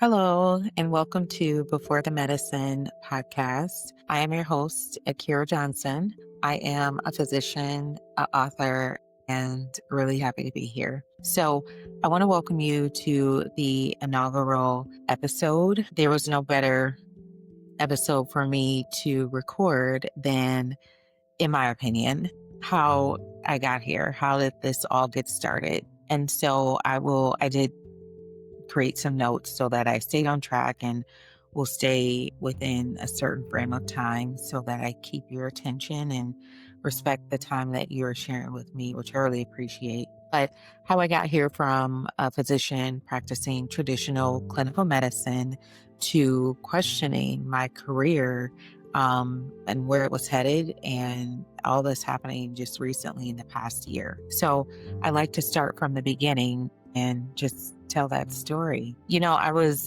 Hello, and welcome to Before the Medicine podcast. I am your host, Akira Johnson. I am a physician, an author, and really happy to be here. So, I want to welcome you to the inaugural episode. There was no better episode for me to record than, in my opinion, how I got here. How did this all get started? And so I did create some notes so that I stayed on track and will stay within a certain frame of time so that I keep your attention and respect the time that you're sharing with me, which I really appreciate. But how I got here from a physician practicing traditional clinical medicine to questioning my career and where it was headed, and all this happening just recently in the past year. So I like to start from the beginning and just tell that story.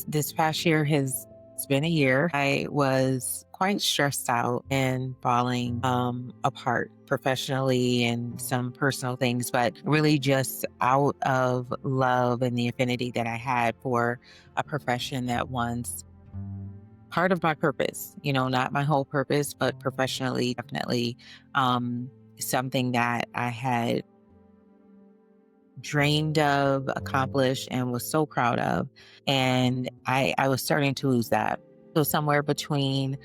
This past year it's been a year. I was quite stressed out and falling apart professionally and some personal things, but really just out of love and the affinity that I had for a profession that once part of my purpose, not my whole purpose, but professionally, definitely um, something that I had dreamed of, accomplished, and was so proud of. And I was starting to lose that. So somewhere between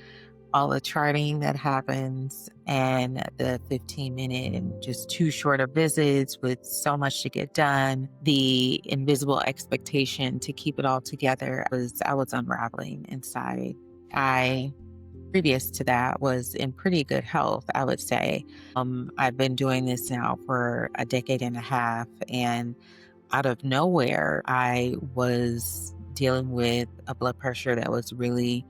all the charting that happens and the 15-minute and just too short of visits with so much to get done, the invisible expectation to keep it all together, I was unraveling inside. I Previous to that was in pretty good health, I would say. I've been doing this now for a decade and a half, and out of nowhere, I was dealing with a blood pressure that was really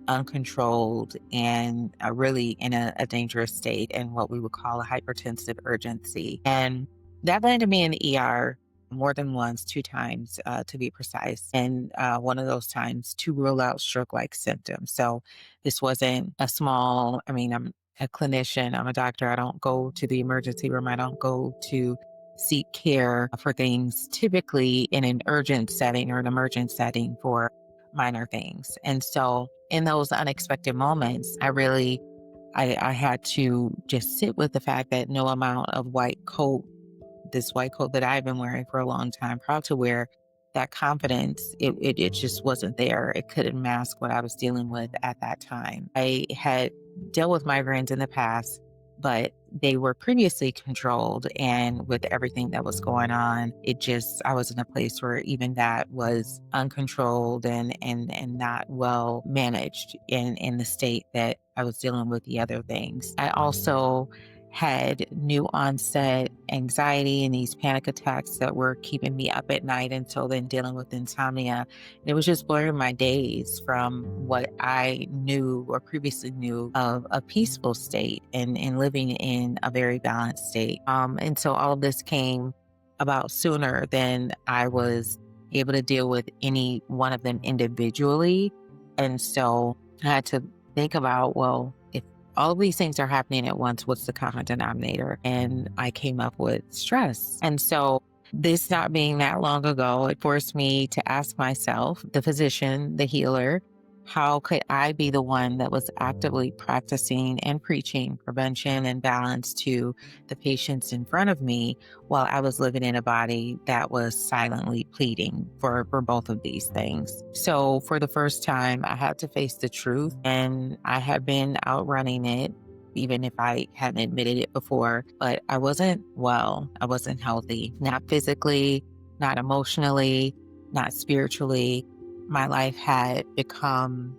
uncontrolled and really in a dangerous state, and what we would call a hypertensive urgency. And that landed me in the ER more than once, two times to be precise. And one of those times to rule out stroke-like symptoms. So this wasn't I'm a clinician, I'm a doctor. I don't go to the emergency room. I don't go to seek care for things typically in an urgent setting or an emergent setting for minor things. And so in those unexpected moments, I had to just sit with the fact that no amount of this white coat that I've been wearing for a long time, proud to wear, that confidence, it just wasn't there. It couldn't mask what I was dealing with at that time. I had dealt with migraines in the past, but they were previously controlled. And with everything that was going on, I was in a place where even that was uncontrolled and not well managed in the state that I was dealing with the other things. I also had new onset anxiety and these panic attacks that were keeping me up at night, until then dealing with insomnia. And it was just blurring my days from what I knew or previously knew of a peaceful state and living in a very balanced state. And so all of this came about sooner than I was able to deal with any one of them individually. And so I had to think about, well, if all of these things are happening at once, what's the common denominator? And I came up with stress. And so this not being that long ago, it forced me to ask myself, the physician, the healer, how could I be the one that was actively practicing and preaching prevention and balance to the patients in front of me, while I was living in a body that was silently pleading for both of these things? So for the first time, I had to face the truth, and I had been outrunning it, even if I hadn't admitted it before. But I wasn't well. I wasn't healthy, not physically, not emotionally, not spiritually. My life had become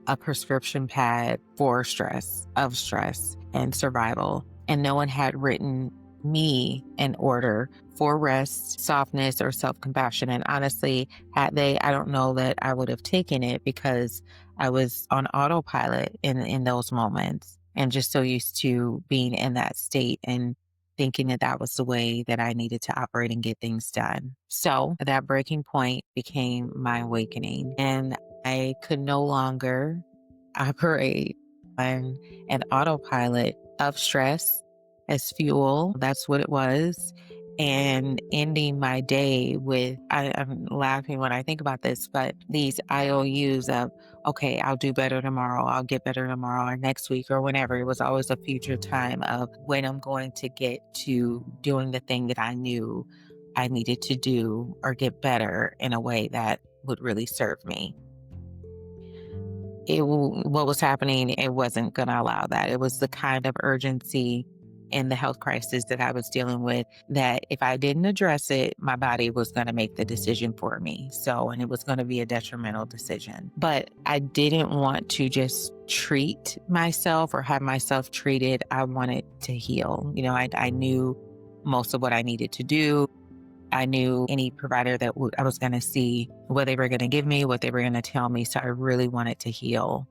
a prescription pad for stress and survival. And no one had written me an order for rest, softness, or self-compassion. And honestly, had they, I don't know that I would have taken it, because I was on autopilot in those moments, and just so used to being in that state and thinking that that was the way that I needed to operate and get things done. So that breaking point became my awakening, and I could no longer operate on an autopilot of stress as fuel. That's what it was. and ending my day with, I'm laughing when I think about this, but these IOUs of, okay, I'll do better tomorrow, I'll get better tomorrow, or next week, or whenever. It was always a future time of when I'm going to get to doing the thing that I knew I needed to do or get better in a way that would really serve me. What was happening, it wasn't going to allow that. It was the kind of urgency in the health crisis that I was dealing with that if I didn't address it, my body was going to make the decision for me. So, and it was going to be a detrimental decision. But I didn't want to just treat myself or have myself treated. I wanted to heal. I knew most of what I needed to do. I knew any provider that I was going to see, what they were going to give me, what they were going to tell me. So I really wanted to heal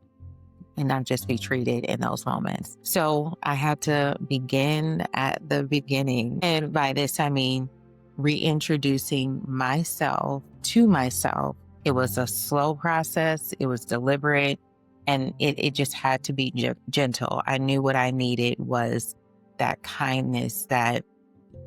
and not just be treated in those moments. So I had to begin at the beginning. And by this, I mean reintroducing myself to myself. It was a slow process, it was deliberate, and it just had to be gentle. I knew what I needed was that kindness that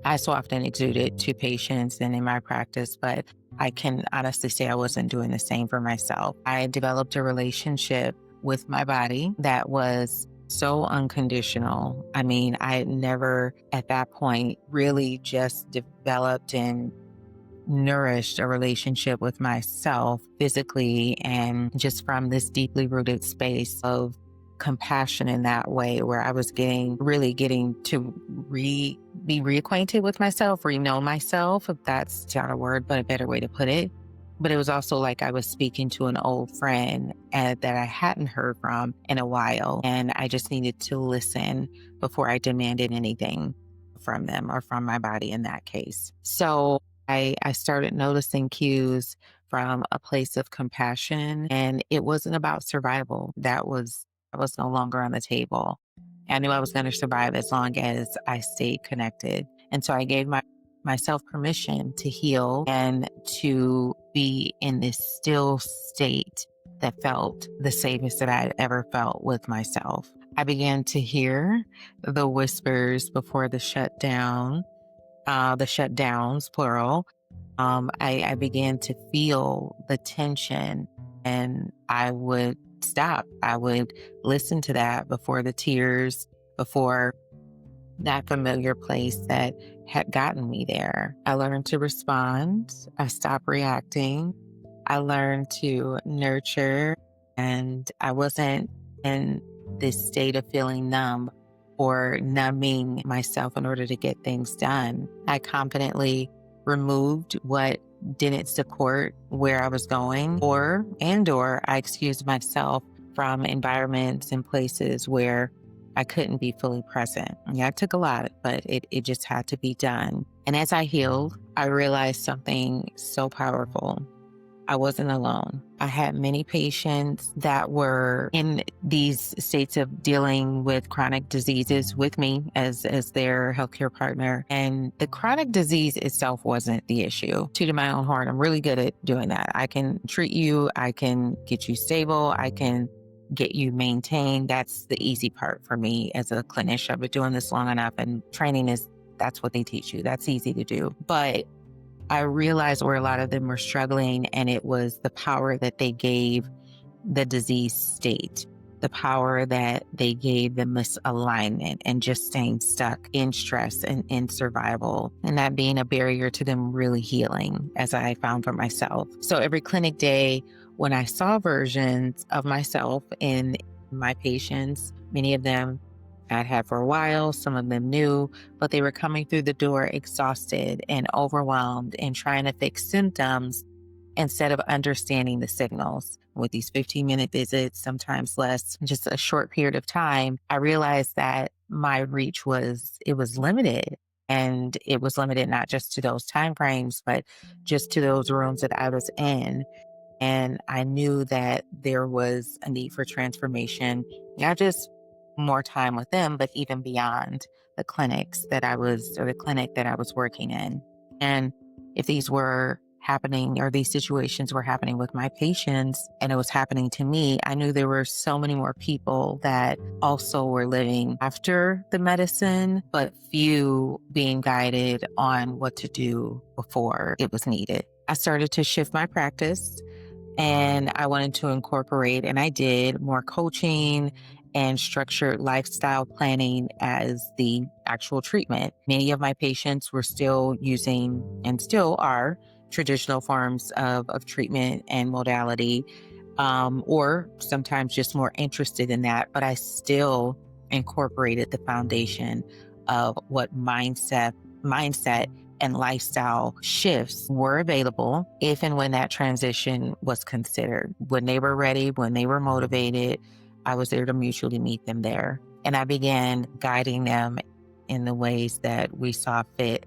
I so often exuded to patients and in my practice, but I can honestly say I wasn't doing the same for myself. I developed a relationship with my body that was so unconditional. I mean, I had never at that point really just developed and nourished a relationship with myself physically and just from this deeply rooted space of compassion in that way where I was really getting to be reacquainted with myself, know myself, if that's not a word, but a better way to put it. But it was also like I was speaking to an old friend that I hadn't heard from in a while. And I just needed to listen before I demanded anything from them or from my body in that case. So I started noticing cues from a place of compassion, and it wasn't about survival. I was no longer on the table. I knew I was going to survive as long as I stayed connected. And so I gave myself permission to heal and to be in this still state that felt the safest that I had ever felt with myself. I began to hear the whispers before the shutdowns, plural. I began to feel the tension and I would stop. I would listen to that before the tears, before that familiar place that had gotten me there. I learned to respond. I stopped reacting. I learned to nurture, and I wasn't in this state of feeling numb or numbing myself in order to get things done. I confidently removed what didn't support where I was going, or I excused myself from environments and places where I couldn't be fully present. Yeah, it took a lot, but it just had to be done. And as I healed, I realized something so powerful. I wasn't alone. I had many patients that were in these states of dealing with chronic diseases with me as their healthcare partner. And the chronic disease itself wasn't the issue. To my own heart, I'm really good at doing that. I can treat you, I can get you stable, I can get you maintained. That's the easy part for me as a clinician. I've been doing this long enough, and that's what they teach you. That's easy to do. But I realized where a lot of them were struggling, and it was the power that they gave the disease state, the power that they gave the misalignment and just staying stuck in stress and in survival, and that being a barrier to them really healing, as I found for myself. So every clinic day, when I saw versions of myself in my patients, many of them I'd had for a while, some of them new, but they were coming through the door exhausted and overwhelmed and trying to fix symptoms instead of understanding the signals. With these 15-minute visits, sometimes less, just a short period of time, I realized that my reach was limited. And it was limited not just to those time frames, but just to those rooms that I was in. And I knew that there was a need for transformation, not just more time with them, but even beyond the clinic that I was working in. And if these were happening or these situations were happening with my patients and it was happening to me, I knew there were so many more people that also were living after the medicine, but few being guided on what to do before it was needed. I started to shift my practice and I wanted to incorporate, and I did, more coaching and structured lifestyle planning as the actual treatment. Many of my patients were still using and still are traditional forms of treatment and modality, or sometimes just more interested in that. But I still incorporated the foundation of what mindset and lifestyle shifts were available if and when that transition was considered. When they were ready, when they were motivated, I was there to mutually meet them there. And I began guiding them in the ways that we saw fit,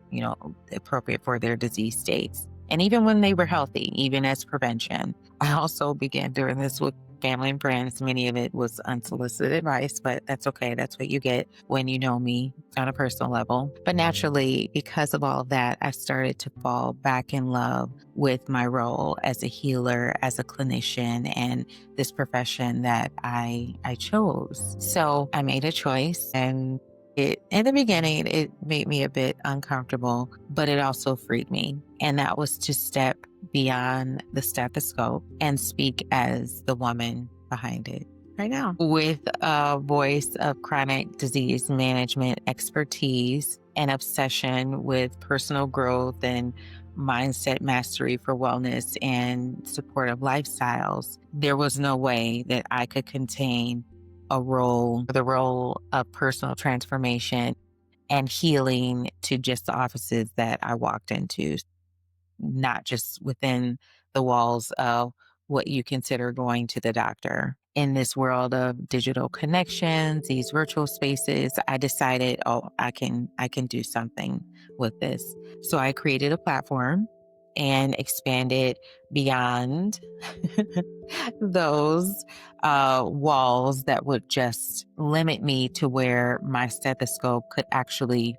appropriate for their disease states. And even when they were healthy, even as prevention, I also began doing this with family and friends. Many of it was unsolicited advice, but that's okay. That's what you get when you know me on a personal level. But naturally, because of all of that, I started to fall back in love with my role as a healer, as a clinician, and this profession that I chose. So I made a choice, and in the beginning, it made me a bit uncomfortable, but it also freed me. And that was to step beyond the stethoscope and speak as the woman behind it right now, with a voice of chronic disease management expertise and obsession with personal growth and mindset mastery for wellness and supportive lifestyles. There was no way that I could contain the role of personal transformation and healing to just the offices that I walked into, not just within the walls of what you consider going to the doctor. In this world of digital connections, these virtual spaces, I decided, I can do something with this. So I created a platform and expanded beyond those walls that would just limit me to where my stethoscope could actually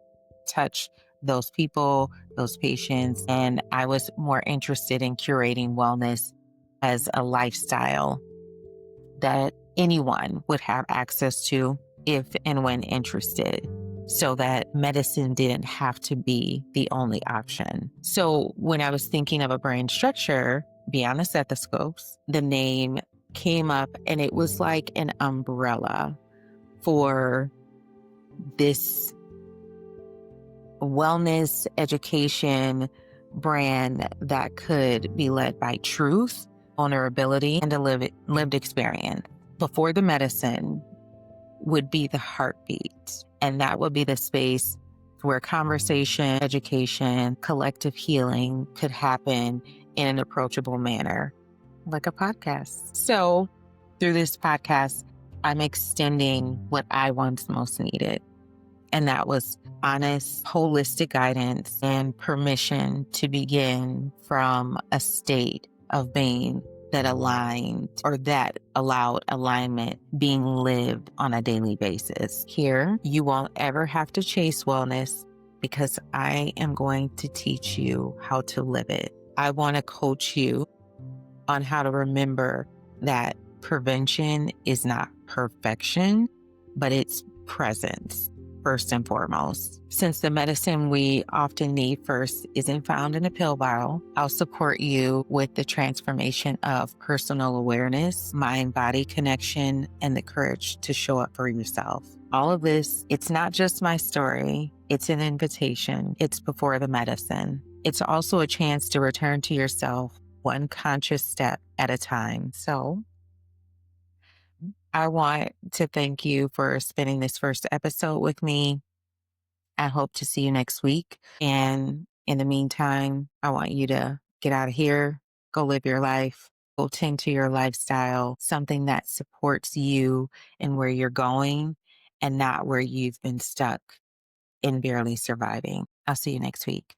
touch those people, those patients. And I was more interested in curating wellness as a lifestyle that anyone would have access to if and when interested, so that medicine didn't have to be the only option. So when I was thinking of a brand structure beyond the stethoscopes, the name came up and it was like an umbrella for this wellness education brand that could be led by truth, vulnerability, and a lived experience. Before the medicine would be the heartbeat, and that would be the space where conversation, education, collective healing could happen in an approachable manner, like a podcast. So through this podcast, I'm extending what I once most needed. And that was honest, holistic guidance and permission to begin from a state of being that aligned, or that allowed alignment being lived on a daily basis. Here, you won't ever have to chase wellness, because I am going to teach you how to live it. I want to coach you on how to remember that prevention is not perfection, but it's presence. First and foremost, since the medicine we often need first isn't found in a pill bottle, I'll support you with the transformation of personal awareness, mind-body connection, and the courage to show up for yourself. All of this, it's not just my story, it's an invitation. It's before the medicine. It's also a chance to return to yourself one conscious step at a time. So I want to thank you for spending this first episode with me. I hope to see you next week. And in the meantime, I want you to get out of here, go live your life, go tend to your lifestyle, something that supports you and where you're going, and not where you've been stuck in barely surviving. I'll see you next week.